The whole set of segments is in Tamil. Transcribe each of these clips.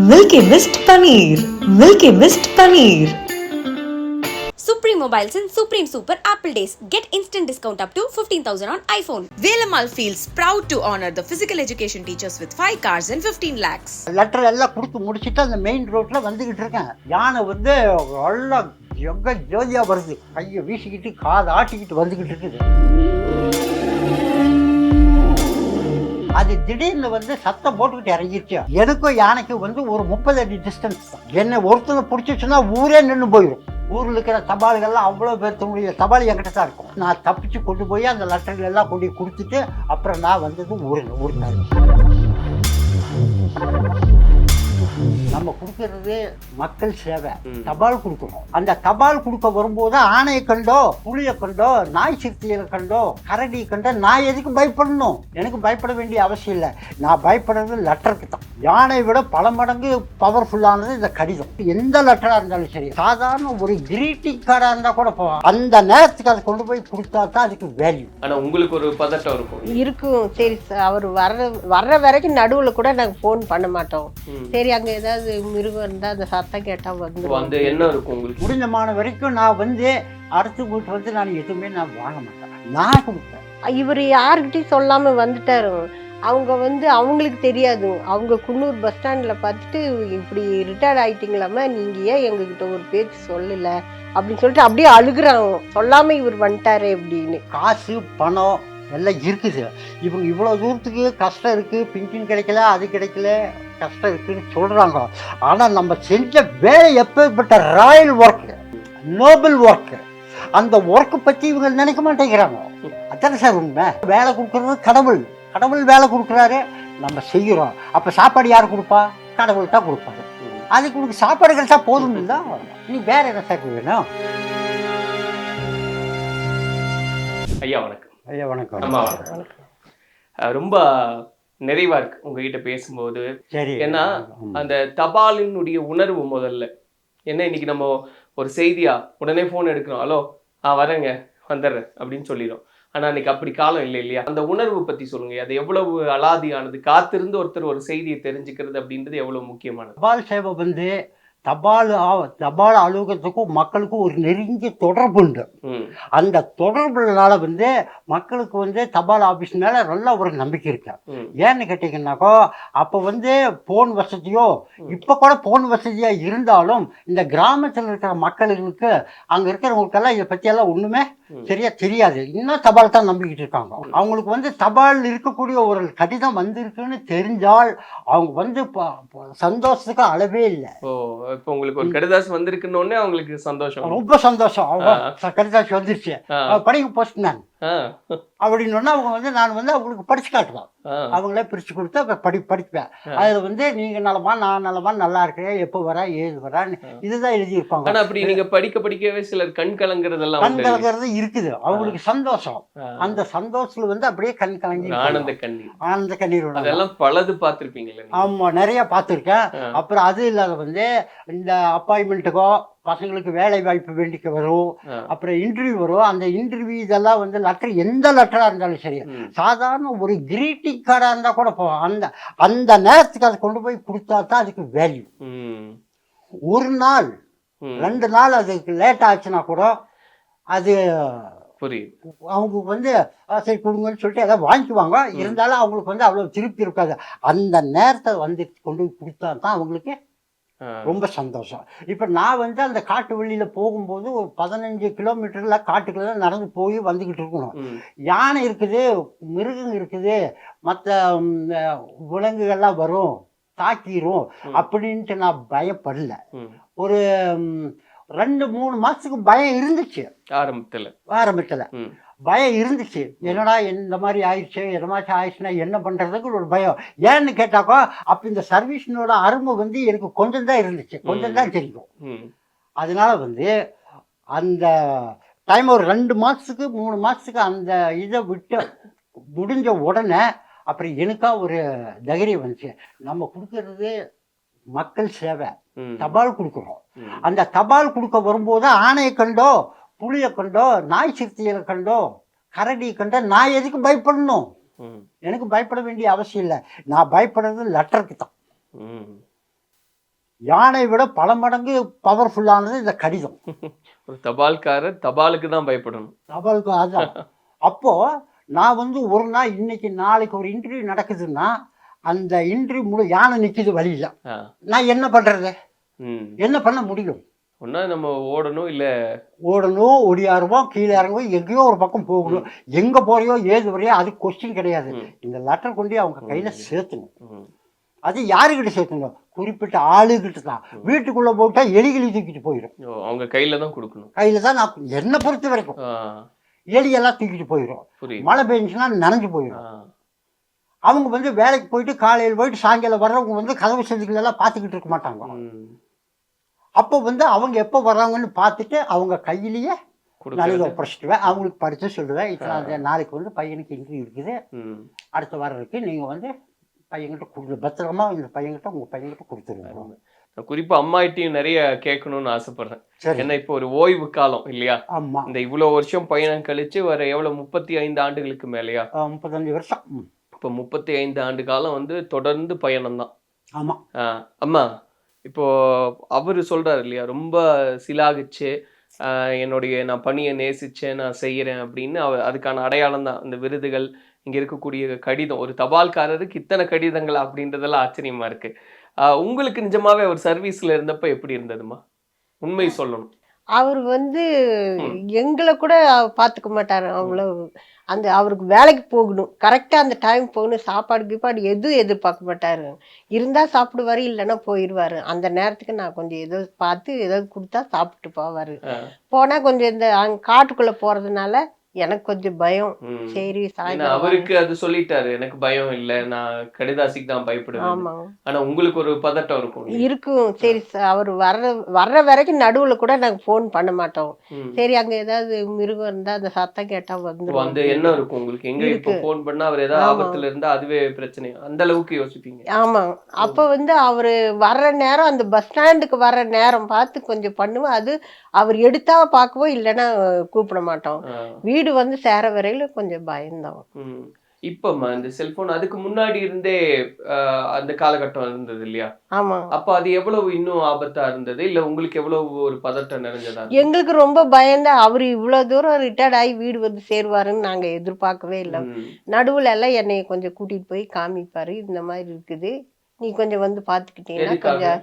Milky Mist Paneer. Milky Mist Paneer. Supreme Mobiles and Supreme Super Apple Days. Get instant discount up to 15,000 on iPhone. Velamal feels proud to honor the physical education teachers with 5 cars and 15 lakhs. Letter எல்லாம் கொடுத்து முடிச்சுட்டு அந்த மெயின் ரோட்ல வந்துகிட்டு இருக்கேன். யானை வந்து எல்லாம் எங்க ஜோதியா வருது, கையை வீசிக்கிட்டு காதை ஆட்டிக்கிட்டு வந்துகிட்டு இருக்குது. அது திடீர்னு வந்து சத்தம் போட்டுக்கிட்டு இறங்கிடுச்சு. எனக்கும் யானைக்கும் வந்து ஒரு 30 அடி டிஸ்டன்ஸ் தான். என்னை ஒருத்தனை பிடிச்சிச்சுன்னா ஊரே நின்று போயிடும். ஊரில் இருக்கிற தபால்கள்லாம் அவ்வளோ பேர் தன்னுடைய தபால் என்கிட்ட தான் இருக்கும். நான் தப்பிச்சு கொண்டு போய் அந்த லெட்டர்கள் எல்லாம் கொண்டு கொடுத்துட்டு அப்புறம் நான் வந்தது ஊரில். நம்ம கொடுக்கறது மக்கள் சேவை. தபால் கொடுக்கணும். அந்த தபால் கொடுக்க வரும்போது ஆணையை கண்டோ, புலியை கண்டோ, நாய் சிறுத்தையை கண்டோ, கரடி கண்டோ நான் எதுக்கும் பயப்படணும்? எனக்கு பயப்பட வேண்டிய அவசியம் இல்லை. நான் பயப்படுறது லெட்டருக்கு தான். யானை விட பல மடங்கு பவர்ஃபுல்லானது இந்த கடிதம். எந்த லெட்டராக இருந்தாலும் சரி, சாதாரண ஒரு கிரீட்டிங் கார்டாக இருந்தால் கூட போவோம். அந்த நேரத்துக்கு அதை கொண்டு போய் கொடுத்தா தான் அதுக்கு வேல்யூ. ஆனால் உங்களுக்கு ஒரு பதட்டம் இருக்கும். சரி அவர் வர்ற வரைக்கும் நடுவில் கூட நாங்கள் ஃபோன் பண்ண மாட்டோம். சரி அங்கே ஏதாவது மிருகம் இருந்தால் அந்த சத்தம் கேட்டால் வந்து என்ன இருக்கும் உங்களுக்கு? முடிஞ்சமான வரைக்கும் நான் வந்து அடுத்து வீட்டு வந்து நான் எதுவுமே நான் வாங்க மாட்டேன், நான் கொடுப்பேன். இவர் யாருக்கிட்டையும் சொல்லாமல் வந்துட்டாரு. அவங்க வந்து அவங்களுக்கு தெரியாது. அவங்க குன்னூர் பஸ் ஸ்டாண்டில் பார்த்துட்டு இப்படி ரிட்டையர்ட் ஆகிட்டீங்களாம, நீங்கள் ஏன் எங்ககிட்ட ஒரு பேச்சு சொல்லலை அப்படின்னு சொல்லிட்டு அப்படியே அழுகுறாங்க. சொல்லாமல் இவர் வந்துட்டாரே அப்படின்னு. காசு பணம் எல்லாம் இருக்குது. இவங்க இவ்வளோ தூரத்துக்கு கஷ்டம் இருக்குது, பென்ஷன் கிடைக்கல, அது கிடைக்கல, கஷ்டம் இருக்குன்னு சொல்கிறாங்க. ஆனால் நம்ம செஞ்ச வேலை எப்பேற்பட்ட ராயல் ஒர்க்கு, நோபல் ஒர்க்கு, அந்த ஒர்க்கை பற்றி இவங்க நினைக்க மாட்டேங்கிறாங்க. அதான சார் உண்மை. வேலை கொடுக்குறது கடவுள். கடவுள் வேலை கொடுக்குறாரு, நம்ம செய்கிறோம். அப்போ சாப்பாடு யார் கொடுப்பா? கடவுள் தான் கொடுப்பாரு. அதுக்கு உனக்கு சாப்பாடு கிடைச்சா போதும் இல்லை, நீ வேற என்ன சார் வேணும்? ஐயா வணக்கம். ஐயா வணக்கம். ரொம்ப நிறைவா இருக்கு உங்ககிட்ட பேசும்போது. சரி. ஏன்னா அந்த தபாலினுடைய உணர்வு முதல்ல என்ன, இன்னைக்கு நம்ம ஒரு செய்தியா உடனே போன் எடுக்கிறோம், ஹலோ வரேங்க வந்துடுறேன் அப்படின்னு சொல்லிடும். ஆனா அன்னைக்கு அப்படி காலம் இல்லை இல்லையா? அந்த உணர்வு பத்தி சொல்லுங்க. அது எவ்வளவு அலாதியானது, காத்திருந்து ஒருத்தர் ஒரு செய்தியை தெரிஞ்சுக்கிறது அப்படின்றது எவ்வளவு முக்கியமானது. தபால் சேவை வந்து தபால் அலுவலகத்துக்கும் மக்களுக்கும் ஒரு நெருங்கிய தொடர்பு உண்டு. அந்த தொடர்புனால வந்து மக்களுக்கு வந்து தபால் ஆபீஸ் மேல நல்ல ஒரு நம்பிக்கை இருக்கு. ஏன்னு கேட்டீங்கன்னாக்கோ, அப்போ வந்து போன் வசதியோ, இப்ப கூட போன் வசதியா இருந்தாலும் இந்த கிராமத்தில் இருக்கிற மக்களுக்கு, அங்க இருக்கிறவங்களுக்கெல்லாம் இதை பத்தி எல்லாம் ஒண்ணுமே சரியா தெரியாது. இன்னும் தபால் தான் நம்பிக்கிட்டு இருக்காங்க. அவங்களுக்கு வந்து தபால் இருக்கக்கூடிய ஒரு கடிதம் வந்திருக்குன்னு தெரிஞ்சால் அவங்க வந்து சந்தோஷத்துக்கு அளவே இல்லை. இப்போ உங்களுக்கு ஒரு கடிதாசி வந்திருக்குன்னு அவங்களுக்கு சந்தோஷம், ரொம்ப சந்தோஷம். அவங்க கடிதாசி வந்துருச்சு, படிக்க போஸ்ட் நான் அப்படின்னு அவங்க வந்து நான் வந்து அவங்களுக்கு படிச்சு காட்டுவேன். அவங்களே பிரிச்சு கொடுத்து படிப்பேன். அதுல வந்து நீங்க நலமா, நான் நலமா, நல்லா இருக்கிறேன், எப்போ வரா, ஏது வரான்னு இதுதான் எழுதியிருப்பாங்க. ஆனா அப்படி நீங்க படிக்கவே சிலர் கண் கலங்குறதெல்லாம் கலங்குறது இருக்குது. அவங்களுக்கு சந்தோஷம். அந்த சந்தோஷத்துல வந்து அப்படியே கண் கலங்கி ஆனந்த கண்ணீர் அதெல்லாம் பலது பார்த்திருப்பீங்களா? ஆமா, நிறைய பார்த்துருக்கேன். அப்புறம் அது இல்லாத வந்து இந்த அப்பாயின்மெண்ட்டுக்கோ பசங்களுக்கு வேலை வாய்ப்பு வேண்டிக்க வரும், அப்புறம் இன்டர்வியூ வரும். அந்த இன்டர்வியூ இதெல்லாம் வந்து லெட்டர், எந்த லெட்டரா இருந்தாலும் சரி, சாதாரண ஒரு கிரீட்டிங் கார்டா இருந்தா கூட போவோம். அந்த நேரத்துக்கு அதை கொண்டு போய் கொடுத்தா தான் அதுக்கு வேல்யூ. ஒரு நாள் 2 நாள் அதுக்கு லேட் ஆச்சுன்னா கூட அது அவங்க வந்து சரி கொடுங்கன்னு சொல்லிட்டு எதாவது வாங்கிக்குவாங்க. இருந்தாலும் அவங்களுக்கு வந்து அவ்வளவு திருப்தி இருக்காது. அந்த நேரத்தை வந்து கொண்டு போய் கொடுத்தா தான் அவங்களுக்கு ரொம்ப சந்தோஷம். இப்ப நான் வந்து அந்த காட்டு வழியில போகும்போது ஒரு 15 கிலோமீட்டர்ல காட்டுக்குள்ள தான் நடந்து போய் வந்துகிட்டு இருக்கணும். யானை இருக்குது, மிருகம் இருக்குது, மற்ற விலங்குகள்லாம் வரும், தாக்கிரும் அப்படின்ட்டு நான் பயப்படல. ஒரு 2-3 மாசத்துக்கு பயம் இருந்துச்சு. ஆரம்பத்துல பயம் இருந்துச்சு. என்னடா இந்த மாதிரி ஆயிடுச்சு, எதமாச்சும் ஆயிடுச்சுன்னா என்ன பண்றதுக்கு ஒரு பயம். ஏன்னு கேட்டாக்கோ, அப்ப இந்த சர்வீஸினோட அருமை வந்து எனக்கு கொஞ்சம் தான் இருந்துச்சு, கொஞ்சம் தான் தெரியும். அதனால வந்து அந்த டைம் ஒரு 2 மாசத்துக்கு 3 மாசத்துக்கு அந்த இதை விட்டு முடிஞ்ச உடனே அப்புறம் எனக்கா ஒரு தைரியம் வந்துச்சு. நம்ம கொடுக்கறது மக்கள் சேவை. தபால் கொடுக்குறோம். அந்த தபால் கொடுக்க வரும்போது ஆணையை கண்டோ, புலியை கண்டோ, நாய் சிறுத்தையை கண்டோ, கரடி கண்டோ நான் எதுக்கும் பயப்படணும்? எனக்கு பயப்பட வேண்டிய அவசியம் இல்லை. நான் பயப்படுறது லெட்டருக்கு தான். யானை விட பல மடங்கு பவர்ஃபுல்லானது இந்த கடிதம். ஒரு தபால்காரர் தபாலுக்கு தான் பயப்படணும். தபாலுக்கு அதுதான். அப்போ நான் வந்து ஒரு நாள் இன்னைக்கு நாளைக்கு ஒரு இன்டர்வியூ நடக்குதுன்னா அந்த இன்டர்வியூ யானை நிற்கிது வழியில், நான் என்ன பண்ணுறது? என்ன பண்ண முடியும்? ஒன்றா நம்ம ஓடணும், இல்லை ஓடணும், ஒடியாருவோம், கீழே இறங்குவோம், எங்கேயோ ஒரு பக்கம் போகணும். எங்கே போறியோ ஏது வரையோ அது கொஸ்டின் கிடையாது. இந்த லெட்டர் கொண்டு அவங்க கையில் சேர்த்துணும். அது யாருக்கிட்ட சேர்த்துணும்? குறிப்பிட்ட ஆளுகிட்ட தான். வீட்டுக்குள்ளே போட்டால் எலிகளி தூக்கிட்டு போயிடும். அவங்க கையில் தான் கொடுக்கணும். கையில் தான். நான் என்னை பொறுத்த வரைக்கும் எலியெல்லாம் தூக்கிட்டு போயிடும். மழை பெஞ்சுன்னா நனைஞ்சு போயிடும். அவங்க வந்து வேலைக்கு போயிட்டு காலையில் போயிட்டு சாயங்காலம் வர்றவங்க வந்து கதவு செதுக்களெல்லாம் பார்த்துக்கிட்டு இருக்க மாட்டாங்க. அப்போ வந்து அவங்க எப்போ வர்றாங்கன்னு பார்த்துட்டு அவங்க கையிலேயே நாளைக்கு ஒப்படைச்சிட்டுவேன். அவங்களுக்கு படித்து சொல்லுவேன், இப்போ நாளைக்கு வந்து பையனுக்கு இன்டர்வியூ இருக்குது, அடுத்த வாரம் இருக்குது, நீங்கள் வந்து பையன்கிட்ட கொடுத்து பத்திரமா இந்த பையன்கிட்ட உங்கள் பையன்கிட்ட கொடுத்துருங்க. குறிப்பாக அம்மாயிட்டையும் நிறைய கேட்கணும்னு ஆசைப்படுறேன். ஏன்னா இப்போ ஒரு ஓய்வு காலம் இல்லையா? ஆமா. இந்த இவ்வளோ வருஷம் பயணம் கழிச்சு வர எவ்வளோ 35 ஆண்டுகளுக்கு மேலேயா? 35 வருஷம். இப்போ 35 ஆண்டு காலம் வந்து தொடர்ந்து பயணம் தான். ஆமாம். அம்மா இப்போ அவர் சொல்றாரு இல்லையா, ரொம்ப சிலாகிச்சு நான் பணியை நேசிச்சேன், நான் செய்யறேன் அப்படின்னு அதுக்கான அடையாளம் தான் இந்த விருதுகள், இங்க இருக்கக்கூடிய கடிதம். ஒரு தபால்காரருக்கு இத்தனை கடிதங்கள் அப்படின்றதெல்லாம் ஆச்சரியமா இருக்கு. உங்களுக்கு நிஜமாவே அவர் சர்வீஸ்ல இருந்தப்ப எப்படி இருந்ததுமா? உண்மை சொல்லணும். அவர் வந்து எங்களை கூட பார்த்துக்க மாட்டாரு. அவ்வளோ அந்த அவருக்கு வேலைக்கு போகணும், கரெக்டாக அந்த டைம் போகணும், சாப்பாடு கீப்பாடு எதுவும் எதிர்பார்க்க மாட்டாரு. இருந்தால் சாப்பிடுவாரு, இல்லைன்னா போயிடுவாரு. அந்த நேரத்துக்கு நான் கொஞ்சம் ஏதோ பார்த்து ஏதாவது கொடுத்தா சாப்பிட்டு போவார். போனால் கொஞ்சம் இந்த காட்டுக்குள்ளே போகிறதுனால எனக்கு கொஞ்சம் பயம். சரி அவருக்கு அது சொல்லிட்டாரு, எனக்கு பயம் இல்ல, நான் கடிதாசிக்கு தான் பயப்படுவேன். ஆமா. ஆனா உங்களுக்கு ஒரு பதட்டம் இருக்கும். சரி அவர் வர்ற வரைக்கும் நடுவுல கூட நாங்க போன் பண்ண மாட்டோம். சரி அங்க ஏதாவது மிருகம் இருந்தா அந்த சத்தம் கேட்டா வந்து அந்த எண்ணம் இருக்கும் உங்களுக்கு. எங்க இப்ப போன் பண்ணா அவர் ஏதாவது ஆபத்துல இருந்தா அதுவே பிரச்சனை, அந்த அளவுக்கு யோசிப்பீங்க. ஆமா. அப்ப வந்து அவரு வர்ற நேரம், அந்த பஸ் ஸ்டாண்டுக்கு வர்ற நேரம் பார்த்து கொஞ்சம் பண்ணுவோம். அது அவர் எடுத்தா பார்க்கவோ இல்லைன்னா கூப்பிட மாட்டோம். வீடு வந்து சேர வரையில கொஞ்சம் பயந்தோம். இப்பமா இந்த செல்போன் அதுக்கு முன்னாடி இருந்தே அந்த காலகட்டம் இருந்தது இல்லையா? ஆமா. அப்ப அது எவ்வளவு இன்னும் ஆபத்தா இருந்தது, இல்ல உங்களுக்கு எவ்வளவு ஒரு பதட்டம் நிறைஞ்சதா? எங்களுக்கு ரொம்ப பயந்தா. அவரு இவ்வளவு தூரம் ரிட்டையர்ட் ஆகி வீடு வந்து சேருவாருன்னு நாங்க எதிர்பார்க்கவே இல்லை. நடுவுல எல்லாம் என்னைய கொஞ்சம் கூட்டிட்டு போய் காமிப்பாரு, இந்த மாதிரி இருக்குது, நீ கொஞ்சம் வந்து பாத்துக்கிட்டீங்கன்னா கொஞ்சம்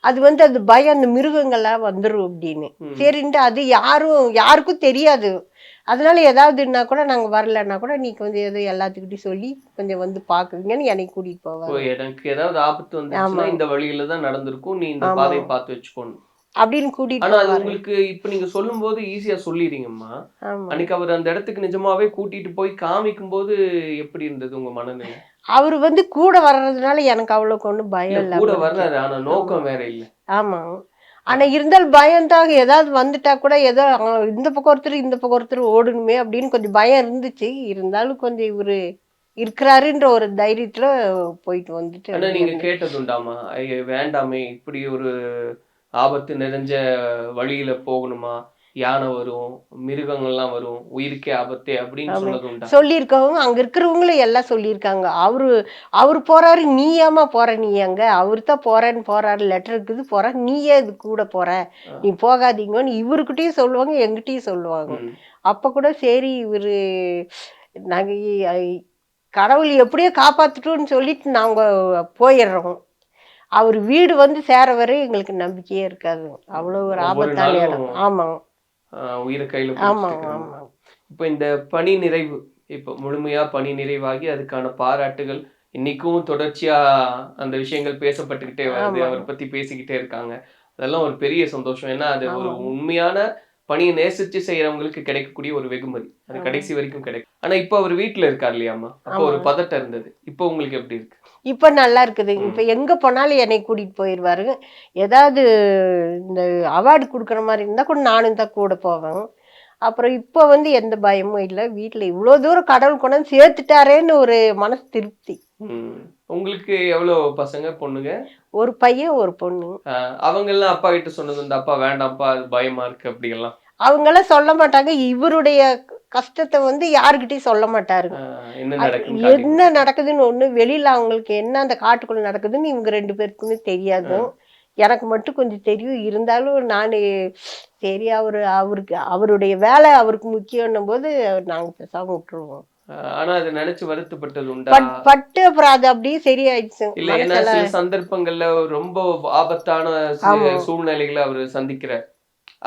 அது வந்து அந்த பயம், அந்த மிருகங்கள்லாம் வந்துடும் அப்படின்னு. சரின்ட்டு அது யாருக்கும் தெரியாது. அதனால ஏதாவதுன்னா கூட நாங்க வரலன்னா கூட நீ கொஞ்சம் ஏதோ எல்லாத்துக்கிட்டையும் சொல்லி கொஞ்சம் வந்து பாக்குவீங்கன்னு என்னை கூட்டிட்டு போவாங்க. எனக்கு ஏதாவது ஆபத்து வந்து இந்த வழியில தான் நடந்திருக்கும், நீ இந்த பாதையை பார்த்து வச்சுக்கோன்னு அப்படின்னு கூட்டிட்டு. ஆனா அது உங்களுக்கு இப்ப நீங்க சொல்லும் போது ஈஸியா சொல்லிடுறீங்கம்மா. அன்னைக்கு அவர் அந்த இடத்துக்கு நிஜமாவே கூட்டிட்டு போய் காமிக்கும் போது எப்படி இருந்தது உங்க மனநிலை? அவரு வந்து கூட வர்றதுனால எனக்கு அவ்வளவு ஒண்ணும் பயம் இல்ல. கூட வர்றாரு, ஆனா நோக்கம் வேற இல்ல. ஆமா. ஆனா இருந்தாலும் பயம்தான். ஏதாவது வந்துட்டா கூட ஏதோ இந்த பக்கம் ஒருத்தர் ஓடணுமே அப்படின்னு கொஞ்சம் பயம் இருந்துச்சு. இருந்தாலும் கொஞ்சம் இவரு இருக்கிறாருன்ற ஒரு தைரியத்துல போயிட்டு வந்துட்டு. ஆனா நீங்க கேட்டது உண்டாமா, வேண்டாமே இப்படி ஒரு ஆபத்து நிறைஞ்ச வழியில போகணுமா, யானை வரும், மிருகங்கள்லாம் வரும், உயிருக்கே ஆபத்தே அப்படின்னு சொன்னது உண்டா? சொல்லியிருக்கவங்க அங்க இருக்கிறவங்களும் எல்லாம் சொல்லியிருக்காங்க. அவரு போறாரு, நீ ஏமா போற, நீ அங்க அவரு தான் போறாரு, லெட்டர் இருக்குது போற, நீ ஏன் இது கூட போற, நீ போகாதீங்கன்னு இவருக்கிட்டையும் சொல்லுவாங்க, எங்கிட்டையும் சொல்லுவாங்க. அப்ப கூட சரி இவரு நாங்க கடவுள் எப்படியோ காப்பாத்துட்டோம்னு சொல்லிட்டு நாங்க போயிடுறோம். அவர் வீடு வந்து சேர வரை எங்களுக்கு நம்பிக்கையே இருக்காது. அவ்வளவு ஒரு ஆபத்தான இடம். ஆமா. உயிரை கையில. ஆமா ஆமா. இப்ப இந்த பணி நிறைவு, இப்ப முழுமையா பணி நிறைவாகி அதுக்கான பாராட்டுகள் இன்னைக்கும் தொடர்ச்சியா அந்த விஷயங்கள் பேசப்பட்டுக்கிட்டே வருது, அவரை பத்தி பேசிக்கிட்டே இருக்காங்க. அதெல்லாம் ஒரு பெரிய சந்தோஷம். ஏன்னா அது ஒரு உண்மையான பணியை நேசிச்சு செய்யறவங்களுக்கு கிடைக்கக்கூடிய ஒரு வெகுமதி, அது கடைசி வரைக்கும் கிடைக்கும். ஆனா இப்ப அவர் வீட்டுல இருக்காரு இல்லையாமா, அப்ப ஒரு பதட்டம் இருந்தது, இப்ப உங்களுக்கு எப்படி இருக்கு? இப்ப நல்லா இருக்குது. இப்ப எங்க போனாலும் என்னை கூட்டிட்டு போயிடுவாரு. ஏதாவது இந்த அவார்டு கொடுக்குற மாதிரி இருந்தா கூட நானும் தான் கூட போவேன். அப்புறம் இப்ப வந்து எந்த பயமும் இல்லை. வீட்டுல இவ்வளவு தூரம் கடவுள் கொண்டு சேர்த்துட்டாரேன்னு ஒரு மனசு திருப்தி. உங்களுக்கு எவ்வளவு பசங்க பொண்ணுங்க? ஒரு பையன் ஒரு பொண்ணு. அவங்க எல்லாம் அப்பா கிட்ட சொன்னது இந்த அப்பா வேண்டாம்ப்பா அது பயமா இருக்கு அப்படி எல்லாம் அவங்க எல்லாம் சொல்ல மாட்டாங்க. இவருடைய கஷ்டத்தை வந்து யாருக்கிட்டையும் சொல்ல மாட்டாரு. என்ன நடக்குதுன்னு ஒண்ணு வெளியில அவங்களுக்கு என்ன அந்த காட்டுக்குள்ள நடக்குதுன்னு இவங்க 2 பேருக்குமே தெரியாது. எனக்கு மட்டும் கொஞ்சம் தெரியும். இருந்தாலும் நான் சரி அவருடைய வேலை அவருக்கு முக்கியம்னும் போது நாங்க பேசாம விட்டுருவோம். ஆனா அதை நினைச்சு வருத்தப்பட்டது உண்டா? பட்டு அப்புறம் அது அப்படியே சரியாயிடுச்சு. இல்ல, ஏன்னா சில சந்தர்ப்பங்கள்ல ரொம்ப ஆபத்தான சூழ்நிலைகளை அவரு சந்திக்கிறார்.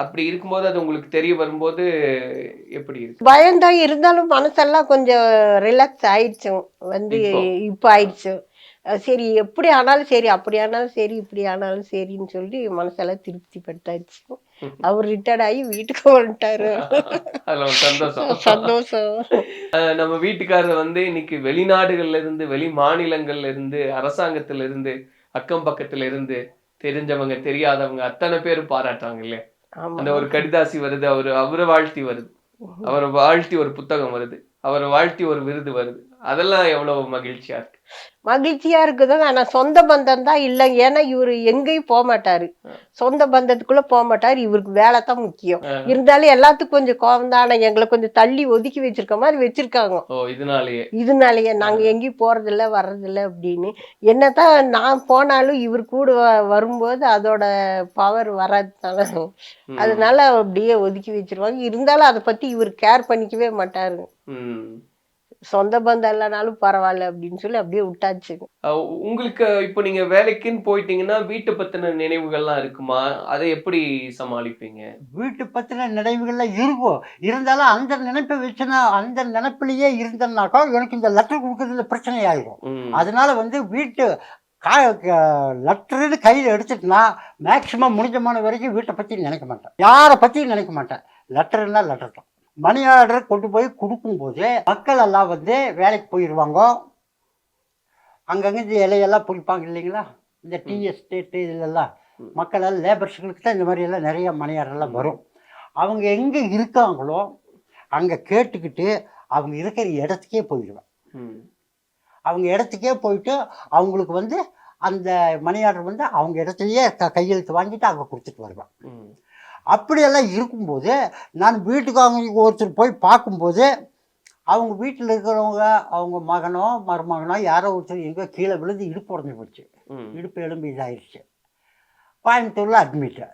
அப்படி இருக்கும்போது அது உங்களுக்கு தெரிய வரும்போது எப்படி இருக்கு? பயம்தான், இருந்தாலும் மனசெல்லாம் கொஞ்சம் ரிலாக்ஸ் ஆயிடுச்சு. இப்ப ஆயிடுச்சு. சரி எப்படி ஆனாலும் சரி, அப்படி ஆனாலும் சரி, இப்படி ஆனாலும் சரின்னு சொல்லி மனசெல்லாம் திருப்தி படுத்தாச்சு. அவர் ரிட்டையர்ட் ஆகி வீட்டுக்கு வந்துட்டாரு. அதுல ஒரு சந்தோஷம். சந்தோஷம். நம்ம வீட்டுக்காரர் இன்னைக்கு வெளிநாடுகள்ல இருந்து, வெளி மாநிலங்கள்ல இருந்து, அரசாங்கத்துல இருந்து, அக்கம் பக்கத்துல இருந்து தெரிஞ்சவங்க தெரியாதவங்க அத்தனை பேரும் பாராட்டுறாங்க இல்லையா? அந்த ஒரு கடிதாசி வருது, அவரை வாழ்த்தி வருது, அவரை வாழ்த்தி ஒரு புத்தகம் வருது, அவரை வாழ்த்தி ஒரு விருது வருது. அதெல்லாம் எவ்வளவு மகிழ்ச்சியா இருக்கு. மகிழ்ச்சியா இருக்குதுங்க. ஆனா சொந்த பந்தம் தான் இல்லைங்க. ஏன்னா இவரு எங்கேயும் போக மாட்டாரு, சொந்த பந்தத்துக்குள்ள போக மாட்டாரு. இவருக்கு வேலை தான் முக்கியம். இருந்தாலும் எல்லாத்துக்கும் கொஞ்சம் கோபம் தான். ஆனா எங்களை கொஞ்சம் தள்ளி ஒதுக்கி வச்சிருக்க மாதிரி வச்சிருக்காங்க. இதனாலயே நாங்க எங்கேயும் போறதில்ல வர்றதில்ல அப்படின்னு. என்னதான் நான் போனாலும் இவர் கூட வரும்போது அதோட பவர் வராது தானே. அதனால அப்படியே ஒதுக்கி வச்சிருவாங்க. இருந்தாலும் அதை பத்தி இவர் கேர் பண்ணிக்கவே மாட்டாரு. சொந்த பந்தம் இல்லைனாலும் பரவாயில்ல அப்படின்னு சொல்லி அப்படியே விட்டாச்சு. உங்களுக்கு இப்ப நீங்க வேலைக்குன்னு போயிட்டீங்கன்னா வீட்டை பத்தின நினைவுகள்லாம் இருக்குமா? அதை எப்படி சமாளிப்பீங்க? வீட்டு பத்தின நினைவுகள்லாம் இருக்கும். இருந்தாலும் அந்த நினைப்பை வச்சுனா அந்த நினைப்பிலேயே இருந்தேன்னாக்கா எனக்கு இந்த லெட்டர் கொடுக்கறதுல பிரச்சனை ஆயிடும். அதனால வீட்டு லெட்டருன்னு கையில் எடுத்துட்டுனா மேக்சிமம் முடிஞ்சமான வரைக்கும் வீட்டை பற்றி நினைக்க மாட்டேன், யாரை பற்றியும் நினைக்க மாட்டேன். லெட்டருன்னா லெட்டர் தான். மணி ஆர்டர் கொண்டு போய் கொடுக்கும்போது மக்கள் எல்லாம் வேலைக்கு போயிடுவாங்க. அங்கங்கே இந்த இலையெல்லாம் பிடிப்பாங்க இல்லைங்களா, இந்த டீ எஸ்டேட்டு இதிலெல்லாம் மக்கள் எல்லாம் லேபர்ஸுங்களுக்கு தான் இந்த மாதிரியெல்லாம் நிறைய மணி ஆர்டர்லாம் வரும். அவங்க எங்கே இருக்காங்களோ அங்கே கேட்டுக்கிட்டு அவங்க இருக்கிற இடத்துக்கே போயிடுவேன். அவங்க இடத்துக்கே போயிட்டு அவங்களுக்கு அந்த மணி ஆர்டர் அவங்க இடத்துலையே கையெழுத்து வாங்கிட்டு அங்கே கொடுத்துட்டு வருவேன். அப்படியெல்லாம் இருக்கும்போது நான் வீட்டுக்கு அவங்க ஒருத்தர் போய் பார்க்கும்போது அவங்க வீட்டில் இருக்கிறவங்க அவங்க மகனோ மருமகனோ யாரோ ஒருத்தர் எங்கே கீழே விழுந்து இடுப்பு உடஞ்சி போச்சு, இடுப்பு எலும்பு இதாகிடுச்சு, கோயம்புத்தூரில் அட்மிட்டு.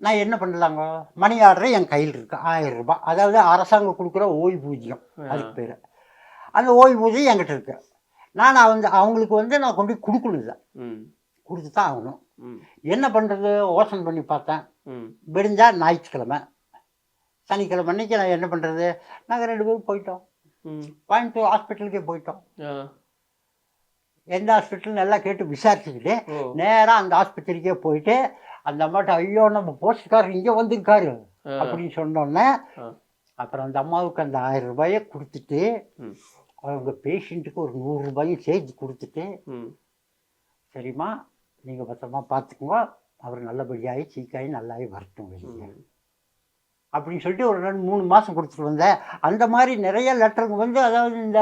நான் என்ன பண்ணலாங்க, மணி ஆர்டர் என் கையில் இருக்கு 1000 ரூபாய், அதாவது அரசாங்கம் கொடுக்குற ஓய்வூதியம், அதுக்கு பேர். அந்த ஓய்வூதியம் என்கிட்ட இருக்கு. நான் அவங்களுக்கு நான் கொண்டு போய் கொடுக்கணும், இல்லை கொடுத்து தான் ஆகணும். என்ன பண்ணுறது யோசனை பண்ணி பார்த்தேன். விடிஞ்சா ஞாயிற்றுக்கிழமை, சனிக்கிழமை அன்னைக்கு நான் என்ன பண்ணுறது, நாங்கள் 2 பேரும் போயிட்டோம், கோயம்புத்தூர் ஹாஸ்பிட்டலுக்கே போயிட்டோம். எந்த ஹாஸ்பிட்டல்னு எல்லாம் கேட்டு விசாரிச்சுக்கிட்டு நேராக அந்த ஆஸ்பத்திரிக்கே போயிட்டு அந்த அம்மாட்ட ஐயோ நம்ம போஸ்ட்காரர் இங்கே வந்திருக்காரு அப்படின்னு சொன்னோன்னே அப்புறம் அந்த அம்மாவுக்கு அந்த 1000 ரூபாயை கொடுத்துட்டு அவங்க பேஷண்ட்டுக்கு ஒரு 100 ரூபாயும் சேர்த்து கொடுத்துட்டு சரிம்மா நீங்கள் பத்திரமா பார்த்துக்குங்க, அவர் நல்லபடியாகி சீக்காயி நல்லாவே வரட்டும் வெளியே அப்படின்னு சொல்லிட்டு ஒரு 2-3 மாதம் கொடுத்துட்டு வந்தேன். அந்த மாதிரி நிறைய லெட்டருங்க அதாவது இந்த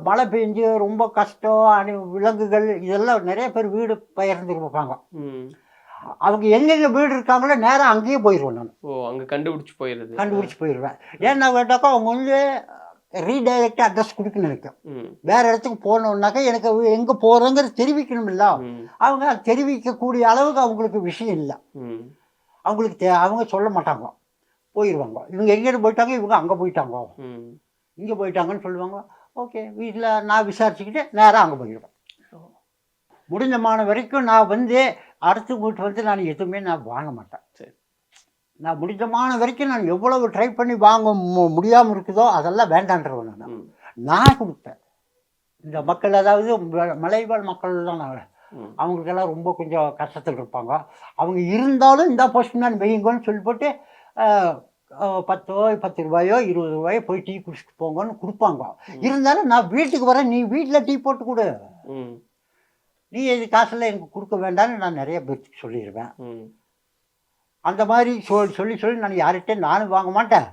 மழை பெஞ்சு ரொம்ப கஷ்டம், விலங்குகள் இதெல்லாம் நிறைய பேர் வீடு பெயர்ந்துருப்பாங்க. அவங்க எங்கெங்கே வீடு இருக்காங்களோ நேராக அங்கேயே போயிடுவேன் நான். அங்கே கண்டுபிடிச்சி போயிடுவேன். ஏன்னா கேட்டாக்கா அவங்க ரீடைரக்ட் அட்ரஸ் கொடுக்கணும். எனக்கு வேற இடத்துக்கு போகணுன்னாக்கா எனக்கு எங்கே போகிறோங்கிறது தெரிவிக்கணும் இல்லை. அவங்க தெரிவிக்கக்கூடிய அளவுக்கு அவங்களுக்கு விஷயம் இல்லை. அவங்களுக்கு அவங்க சொல்ல மாட்டாங்க, போயிடுவாங்க. இவங்க எங்கேயும் போயிட்டாங்க, இவங்க அங்கே போயிட்டாங்க, இங்கே போயிட்டாங்கன்னு சொல்லுவாங்க. ஓகே, வீட்டில் நான் விசாரிச்சுக்கிட்டு நேராக அங்கே போயிடுவேன். முடிஞ்சமான வரைக்கும் நான் அடுத்த வீட்டு நான் எதுவுமே நான் வாங்க மாட்டேன். சரி, நான் முடிஞ்சமான வரைக்கும் நான் எவ்வளவு ட்ரை பண்ணி வாங்க முடியாமல் இருக்குதோ அதெல்லாம் வேண்டான்றவன் நான் கொடுப்பேன். இந்த மக்கள் அதாவது மலைவாழ் மக்கள்லாம் நான் அவங்களுக்கெல்லாம் ரொம்ப கொஞ்சம் கஷ்டத்தில் இருப்பாங்க. அவங்க இருந்தாலும் இந்த போஸ்ட் நான் வையுங்கன்னு சொல்லி போட்டு 10 ரூபாயோ 20 ரூபாயோ போய் டீ குடிச்சிட்டு போங்கன்னு கொடுப்பாங்க. இருந்தாலும் நான் வீட்டுக்கு வரேன், நீ வீட்டில் டீ போட்டு கொடு, நீ எது காசில் எனக்கு கொடுக்க வேண்டாம்னு நான் நிறைய பேருக்கு சொல்லிடுவேன். அந்த மாதிரி சொல்லி நான் யார்கிட்ட நானும் வாங்க மாட்டேன்.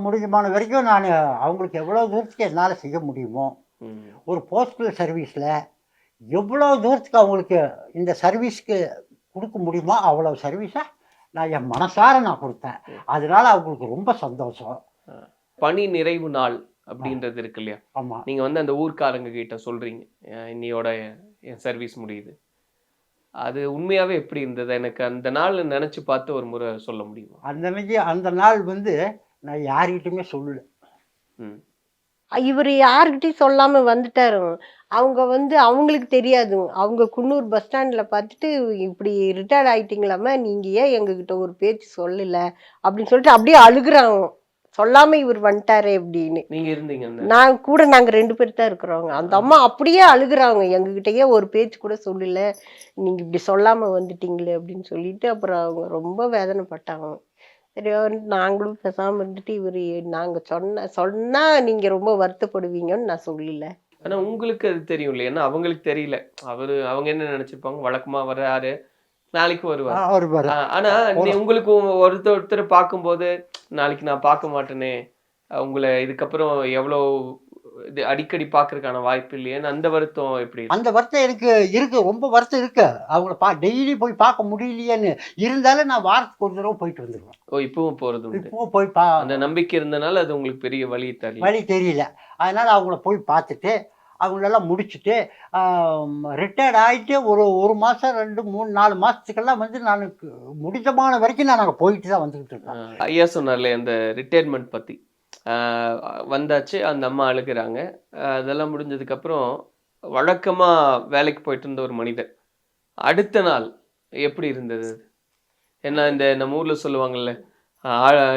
முடிஞ்சமான வரைக்கும் நான் அவங்களுக்கு எவ்வளோ தூரத்துக்கு என்னால் செய்ய முடியுமோ, ஒரு போஸ்டல் சர்வீஸில் எவ்வளோ தூரத்துக்கு அவங்களுக்கு இந்த சர்வீஸ்க்கு கொடுக்க முடியுமோ அவ்வளோ சர்வீஸை நான் என் மனசார நான் கொடுத்தேன். அதனால அவங்களுக்கு ரொம்ப சந்தோஷம். பணி நிறைவு நாள் அப்படின்றது இருக்கு இல்லையா? ஆமாம். நீங்கள் அந்த ஊர்க்காரங்க கிட்ட சொல்கிறீங்க இன்னையோட என் சர்வீஸ் முடியுது, அது உண்மையாவே எப்படி இருந்தது? எனக்கு அந்த நாள் நினைச்சு பார்த்து ஒரு முறை சொல்ல முடியுமா? அந்த நாள் வந்து நான் யார்கிட்டயுமே சொல்லல. ம். இவர் யாருக்கிட்டையும் சொல்லாம வந்துட்டாரு. அவங்க வந்து அவங்களுக்கு தெரியாது. அவங்க குன்னூர் பஸ் ஸ்டாண்ட்ல பார்த்துட்டு, இப்படி ரிட்டையர்ட் ஆயிட்டீங்களாம்மா, நீங்க ஏன் எங்ககிட்ட ஒரு பேச்சு சொல்லல அப்படின்னு சொல்லிட்டு அப்படியே அழுகுறாங்க. சொல்லாம இவர் வந்துட்டாரே அப்படின்னு. நீங்க இருந்தீங்க அந்த நாங்க 2 பேர் தான் இருக்கிறோங்க. அந்த அம்மா அப்படியே அழுகுறாங்க. எங்ககிட்டயே ஒரு பேச்சு கூட சொல்லல, நீங்க இப்படி சொல்லாம வந்துட்டீங்களே அப்படின்னு சொல்லிட்டு அப்புறம் அவங்க ரொம்ப வேதனைப்பட்டாங்க. சரி நாங்களும் பேசாம இருந்துட்டு நாங்க சொன்னா நீங்க ரொம்ப வருத்தப்படுவீங்கன்னு நான் சொல்லல. ஆனா உங்களுக்கு அது தெரியும் இல்லையா? ஏன்னா அவங்களுக்கு தெரியல. அவங்க என்ன நினைச்சிருப்பாங்க, வழக்கமா வர்றாரு, நாளைக்கு வருவார். அவர் ஆனா உங்களுக்கு ஒருத்தர் பார்க்கும்போது நாளைக்கு நான் பார்க்க மாட்டேனே, உங்களை இதுக்கப்புறம் எவ்வளவு இது அடிக்கடி பார்க்கறதுக்கான வாய்ப்பு இல்லையேன்னு அந்த வருத்தம் எப்படி இருக்கு? அந்த வருத்தம் எனக்கு இருக்கு, ரொம்ப வருத்தம் இருக்கு. அவங்கள டெய்லி போய் பார்க்க முடியலையேன்னு. இருந்தாலும் நான் வாரத்துக்கு ஒரு தடவை போயிட்டு வந்துடுவேன். ஓ, இப்பவும் போறது உண்டு. இப்போ போய் அந்த நம்பிக்கை இருந்தனால அது உங்களுக்கு பெரிய வழி தெரியல. வழி தெரியல. அதனால அவங்கள போய் பார்த்துட்டு அவங்களெல்லாம் முடிச்சுட்டு ரிட்டையர்ட் ஆகிட்டு ஒரு மாதம் 2 3 4 மாதத்துக்கெல்லாம் வந்து நான் முடிஞ்சமான வரைக்கும் நான் அங்கே போயிட்டு தான் வந்துக்கிட்டு இருக்கேன். ஐயா சொன்னார்ல அந்த ரிட்டையர்மெண்ட் பற்றி வந்தாச்சு, அந்த அம்மா அழுகிறாங்க. அதெல்லாம் முடிஞ்சதுக்கப்புறம் வழக்கமாக வேலைக்கு போயிட்டு இருந்த ஒரு மனிதர் அடுத்த நாள் எப்படி இருந்தது? ஏன்னா நம்ம ஊரில் சொல்லுவாங்கல்ல,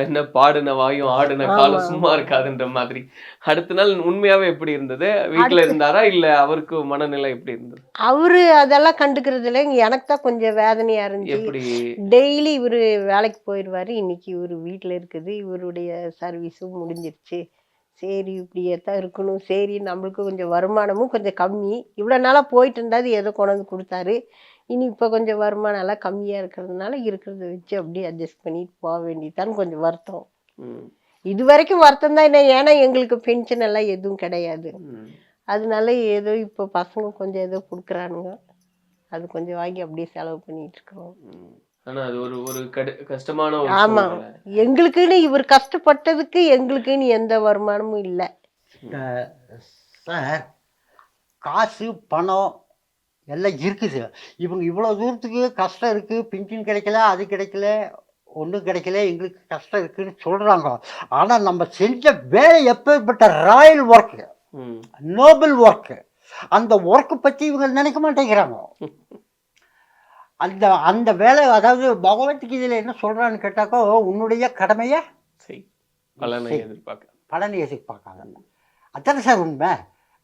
என்ன பாடுன வாயும் ஆடுன காலம் சும்மா இருக்காதுன்ற மாதிரி. அடுத்த நாள் உண்மையாவே எப்படி இருந்தது? வீட்டுல இருந்தாரா இல்ல அவருக்கு மனநிலை எப்படி இருந்தது? அவரு அதெல்லாம் கண்டுக்கிறது இல்லை. எனக்கு தான் கொஞ்சம் வேதனையா இருந்துச்சு. எப்படி டெய்லி இவரு வேலைக்கு போயிடுவாரு. இன்னைக்கு இவரு வீட்டுல இருக்குது, இவருடைய சர்வீஸும் முடிஞ்சிருச்சு. சரி இப்படியே தான் இருக்கணும். சரி நம்மளுக்கு கொஞ்சம் வருமானமும் கொஞ்சம் கம்மி. இவ்வளோ நாளாக போயிட்டு இருந்தாது ஏதோ கொண்டு வந்து கொடுத்தாரு. இனி இப்போ கொஞ்சம் வருமானம் எல்லாம் கம்மியாக இருக்கிறதுனால இருக்கிறத வச்சு அப்படியே அட்ஜஸ்ட் பண்ணிட்டு போக வேண்டியதான்னு கொஞ்சம் வருத்தம். இது வரைக்கும் வருத்தம் தான். என்ன, ஏன்னா எங்களுக்கு பென்ஷன் எல்லாம் எதுவும் கிடையாது. அதனால ஏதோ இப்போ பசங்க கொஞ்சம் ஏதோ கொடுக்குறானுங்க, அது கொஞ்சம் வாங்கி அப்படியே செலவு பண்ணிட்டு இருக்கிறோம். ஆனா அது ஒரு கஷ்டமான ஒரு ஆமா, சூழ்நிலை. எங்களுக்குன்னு இவர் கஷ்டப்பட்டதுக்கு எங்களுக்குன்னு எந்த வருமானமும் இல்லை. சார், காசு பணம் எல்லாம் இருக்குது. இவங்க இவ்வளோ தூரத்துக்கு கஷ்டம் இருக்குது, பென்ஷன் கிடைக்கல, அது கிடைக்கல, ஒன்றும் கிடைக்கல, எங்களுக்கு கஷ்டம் இருக்குன்னு சொல்கிறாங்க. ஆனால் நம்ம செஞ்ச வேலை எப்பேற்பட்ட ராயல் ஒர்க்கு, நோபல் ஒர்க்கு, அந்த ஒர்க்கை பற்றி இவங்க நினைக்க மாட்டேங்கிறாங்க. அந்த வேலை, அதாவது பகவத்கீதையில் என்ன சொல்கிறான்னு கேட்டாக்கோ, உன்னுடைய கடமையை பலனை எதிர்பார்க்காங்க. அதானே சார் உண்மை.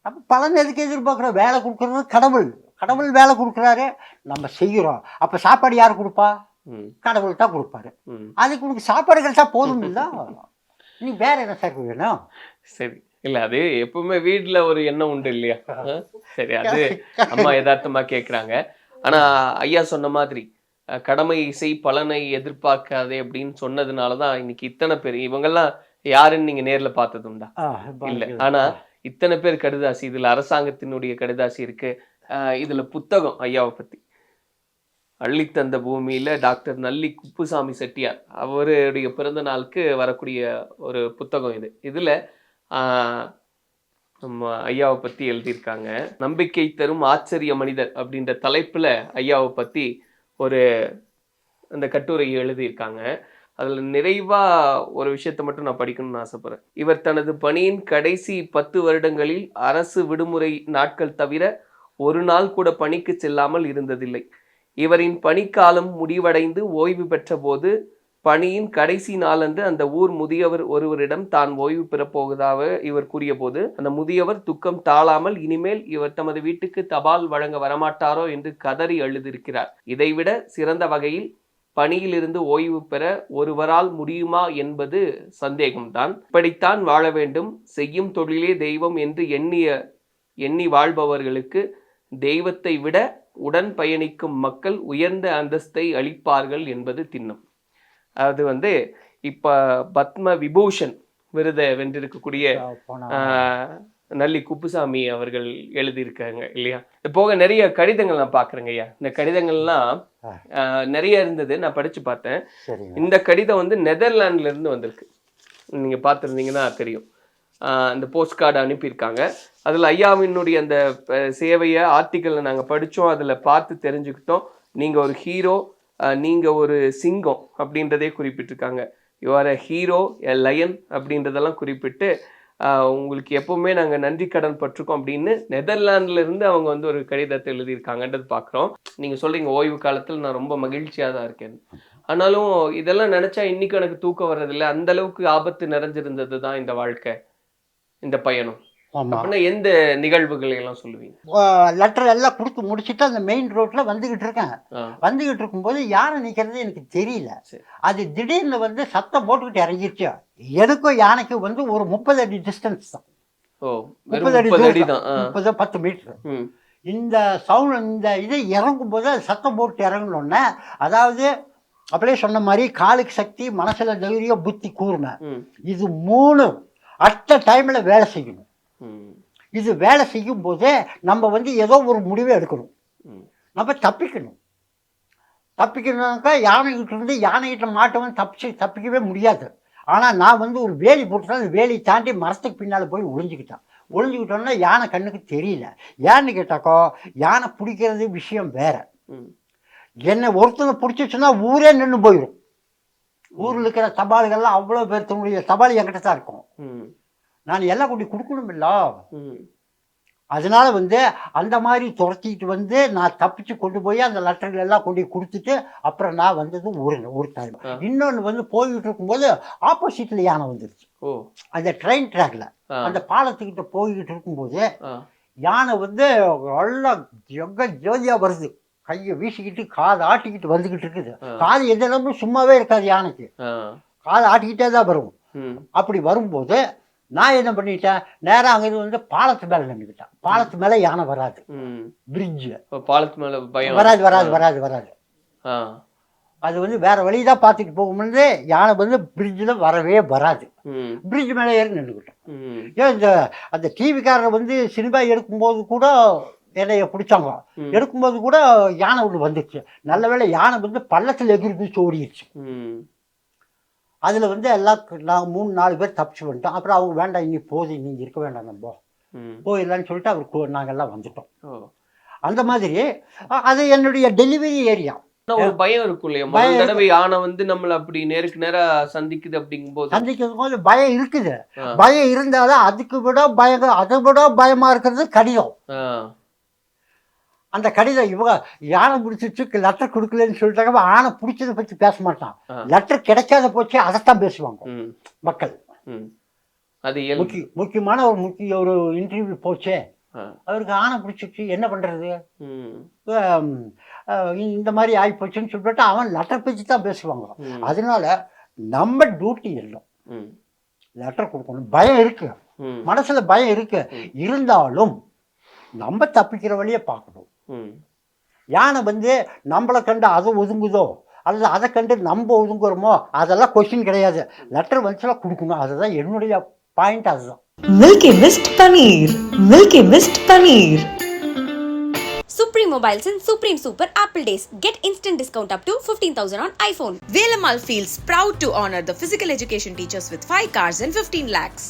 நம்ம பலன் எதுக்கு எதிர்பார்க்குறோம்? வேலை கொடுக்குறது கடவுள் வேலை கொடுக்குறாரு, நம்ம செய்கிறோம். அப்போ சாப்பாடு யார் கொடுப்பா? கடவுள் தான் கொடுப்பாரு. அதுக்கு உனக்கு சாப்பாடு கிடைச்சா போதும் இல்லை, நீ வேற என்ன சார் வேணும்? சரி, இல்ல அது எப்பவுமே வீட்டுல ஒரு எண்ணம் உண்டு இல்லையா? சரி, அது அம்மா யதார்த்தமா கேக்குறாங்க. ஆனா ஐயா சொன்ன மாதிரி கடமை செய் பலனை எதிர்பார்க்காதே அப்படின்னு சொன்னதுனாலதான் இன்னைக்கு இத்தனை பேர், இவங்கெல்லாம் யாருன்னு நீங்க நேர்ல பார்த்தது உண்டா? இல்ல. ஆனா இத்தனை பேர் கடிதாசி, இதுல அரசாங்கத்தினுடைய கடிதாசி இருக்கு, இதுல புத்தகம் ஐயாவை பத்தி அள்ளித்தந்த பூமியில டாக்டர் நல்லி குப்புசாமி செட்டியார் அவருடைய பிறந்த நாளுக்கு வரக்கூடிய ஒரு புத்தகம் இது. இதுல நம்ம ஐயாவை பத்தி எழுதியிருக்காங்க. நம்பிக்கை தரும் ஆச்சரிய மனிதர் அப்படின்ற தலைப்புல ஐயாவை பத்தி ஒரு அந்த கட்டுரையை எழுதியிருக்காங்க. அதுல நிறைவா ஒரு விஷயத்த மட்டும் நான் படிக்கணும்னு ஆசைப்படுறேன். இவர் தனது பணியின் கடைசி 10 வருடங்களில் அரசு விடுமுறை நாட்கள் தவிர ஒரு நாள் கூட பணிக்கு செல்லாமல் இருந்ததில்லை. இவரின் பணிக்காலம் முடிவடைந்து ஓய்வு பெற்ற போது பணியின் கடைசி நாளன்று அந்த ஊர் முதியவர் ஒருவரிடம் தான் ஓய்வு பெறப்போவதாக இவர் கூறிய போது அந்த முதியவர் துக்கம் தாழாமல் இனிமேல் இவர் தமது வீட்டுக்கு தபால் வழங்க வரமாட்டாரோ என்று கதறி அழுதிருக்கிறார். இதைவிட சிறந்த வகையில் பணியிலிருந்து ஓய்வு பெற ஒருவரால் முடியுமா என்பது சந்தேகம்தான். இப்படித்தான் வாழ வேண்டும், செய்யும் தொழிலே தெய்வம் என்று எண்ணி வாழ்பவர்களுக்கு தெய்வத்தை விட உடன் பயணிக்கும் மக்கள் உயர்ந்த அந்தஸ்தை அளிப்பார்கள் என்பது திண்ணம். அது இப்ப பத்ம விபூஷன் விருதை வென்றிருக்கக்கூடிய நல்லி குப்புசாமி அவர்கள் எழுதியிருக்காங்க இல்லையா? இது போக நிறைய கடிதங்கள் நான் பாக்குறேங்க ஐயா. இந்த கடிதங்கள்லாம் நிறைய இருந்தது, நான் படிச்சு பார்த்தேன். இந்த கடிதம் நெதர்லாந்துல இருந்து வந்திருக்கு. நீங்க பார்த்துருந்தீங்கன்னா தெரியும். அந்த போஸ்ட் கார்டு அனுப்பியிருக்காங்க. அதில் ஐயாவினுடைய அந்த சேவையை ஆர்டிக்கலில் நாங்கள் படித்தோம், அதில் பார்த்து தெரிஞ்சுக்கிட்டோம். நீங்கள் ஒரு ஹீரோ, நீங்கள் ஒரு சிங்கம் அப்படின்றதே குறிப்பிட்டிருக்காங்க. You are a hero, a line அப்படின்றதெல்லாம் குறிப்பிட்டு உங்களுக்கு எப்போவுமே நாங்கள் நன்றி கடன் பட்டிருக்கோம் அப்படின்னு நெதர்லாண்ட்லேருந்து அவங்க வந்து ஒரு கடிதத்தை எழுதியிருக்காங்கன்றது பார்க்குறோம். நீங்கள் சொல்கிறீங்க ஓய்வு காலத்தில் நான் ரொம்ப மகிழ்ச்சியாக தான் இருக்கேன். ஆனாலும் இதெல்லாம் நினச்சா இன்றைக்கும் எனக்கு தூக்கம் வர்றதில்லை. அந்தளவுக்கு ஆபத்து நிறைஞ்சிருந்தது தான் இந்த வாழ்க்கை, இந்த பயணம். அப்படின்னா எந்த நிகழ்வுகளை எல்லாம் சொல்லுவீங்க? லெட்டர் எல்லாம் கொடுத்து முடிச்சுட்டு அந்த மெயின் ரோட்ல வந்துகிட்டு இருக்கேன். வந்துகிட்டு இருக்கும்போது யானை நிக்கிறது எனக்கு தெரியல. அது திடீர்னு வந்து சத்தம் போட்டுக்கிட்டு இறங்கிருச்சு. எனக்கும் யானைக்கு வந்து ஒரு 30 அடி டிஸ்டன்ஸ் தான். 30 அடி தான், 10 மீட்டர். இந்த சவுண்ட், இந்த இது இறங்கும் போது அது சத்தம் போட்டு இறங்கணும்னா, அதாவது அப்படியே சொன்ன மாதிரி காலுக்கு சக்தி, மனசுல தைரியம், புத்தி கூர்மை, இது 3 அட் டைம்ல வேலை செய்யணும். இது வேலை செய்யும் போதே நம்ம வந்து ஏதோ ஒரு முடிவை எடுக்கணும். நம்ம தப்பிக்கணும்னாக்கா யானைகிட்ட இருந்து யானைகிட்ட மாட்டவன் தப்பிக்கவே முடியாது. ஆனால் நான் வந்து ஒரு வேலி போட்டுட்டேன். அந்த வேலி தாண்டி மரத்துக்கு பின்னால் போய் ஒளிஞ்சுக்கிட்டோன்னா யானை கண்ணுக்கு தெரியல. ஏன்னு கேட்டாக்கோ, யானை பிடிக்கிறது விஷயம் வேற. என்னை ஒருத்தனை பிடிச்சிச்சுன்னா ஊரே நின்று போயிடும். ஊரில் இருக்கிற தபால்கள்லாம் அவ்வளோ பேர் தன்னுடைய தபால் என்கிட்ட தான் இருக்கும். நான் எல்லாம் கொண்டு கொடுக்கணும் இல்ல. அதனால வந்து அந்த மாதிரி துரத்திட்டு வந்து நான் தப்பிச்சு கொண்டு போய் அந்த லெட்டர்கள் எல்லாம் கொண்டு கொடுத்துட்டு அப்புறம் நான் வந்தது ஒரு டைம். இன்னொன்று வந்து போய்கிட்டு இருக்கும்போது ஆப்போசிட்ல யானை வந்துருச்சு. அந்த ட்ரெயின் ட்ராக்ல அந்த பாலத்துக்கிட்ட போய்கிட்டு இருக்கும்போது யானை வந்து நல்லா ஜோதியா வருது. கையை வீசிக்கிட்டு காதை ஆட்டிக்கிட்டு வந்துகிட்டு இருக்குது. காது எந்த இடமும் சும்மாவே இருக்காது யானைக்கு. காதை ஆட்டிக்கிட்டே தான் வரும். அப்படி வரும்போது நான் என்ன பண்ணிட்டேன், நேரம் அங்கிருந்து வந்து பாலத்து மேல நின்றுக்கிட்டேன். பாலத்து மேல யானை வராது. பிரிட்ஜ் பாலத்து மேல வராது. அது வந்து வேற வழிதான் பார்த்துட்டு போகும்போது யானை வந்து பிரிட்ஜில் வரவே வராது. பிரிட்ஜ் மேலே ஏறி நின்றுக்கிட்டோம். ஏன் இந்த அந்த டிவிக்காரர் வந்து சினிமா எடுக்கும்போது கூட என்னைய பிடிச்சாங்க. எடுக்கும்போது கூட யானை ஒன்று வந்துச்சு. நல்ல வேளை யானை வந்து பள்ளத்தில் எகிரிச்சு ஓடிடுச்சு. அதில் வந்து எல்லாம் நான் 3-4 பேர் தப்பிச்சு வந்துட்டோம். அப்புறம் அவங்க வேண்டாம், இனி போதும், நீங்கள் இருக்க வேண்டாம், நம்ம போயிடலான்னு சொல்லிட்டு அவர் நாங்கள்லாம் வந்துட்டோம். அந்த மாதிரி அது என்னுடைய டெலிவரி ஏரியா. ஒரு பயம் இருக்கும் இல்லையா? முதல் தடவை யானை வந்து நம்மளை அப்படி நேருக்கு நேரா சந்திக்குது சந்திக்கும் போது பயம் இருக்குது. பயம் இருந்தாலும் அதை விட பயமா இருக்கிறது கடிதம். அந்த கடிதம் இவங்க யானை பிடிச்சிச்சு லெட்டர் கொடுக்கலன்னு சொல்லிட்டாங்க. ஆனை பிடிச்சதை பற்றி பேச மாட்டான். லெட்டர் கிடைக்காத போச்சு அதைத்தான் பேசுவாங்க மக்கள். அது முக்கியமான ஒரு இன்டர்வியூ போச்சே, அவருக்கு ஆனை பிடிச்சிச்சு, என்ன பண்றது, இந்த மாதிரி ஆகி போச்சுன்னு சொல்லிட்டு அவன் லெட்டர் பேச்சு தான் பேசுவாங்க. அதனால நம்ம டியூட்டி எல்லாம் லெட்டர் கொடுக்கணும். பயம் இருக்கு, மனசுல பயம் இருக்கு. இருந்தாலும் நம்ம தப்பிக்கிற வழியை பார்க்கணும். யானை வந்து நம்மளை கண்டு அதை ஒதுங்குதோ அல்லது அதை கண்டு நம்ம ஒதுங்குறோமோ அதெல்லாம் கொஸ்டின் கிடையாது. லெட்டர் வந்துச்சுலாம் கொடுக்கணும். அதுதான் என்னுடைய பாயிண்ட். அதுதான் Milky Mist paneer. Supreme Mobiles and Supreme Super Apple Days. Get instant discount up to 15,000 on iPhone. Velamal feels proud to honor the physical education teachers with 5 cars and 15 lakhs.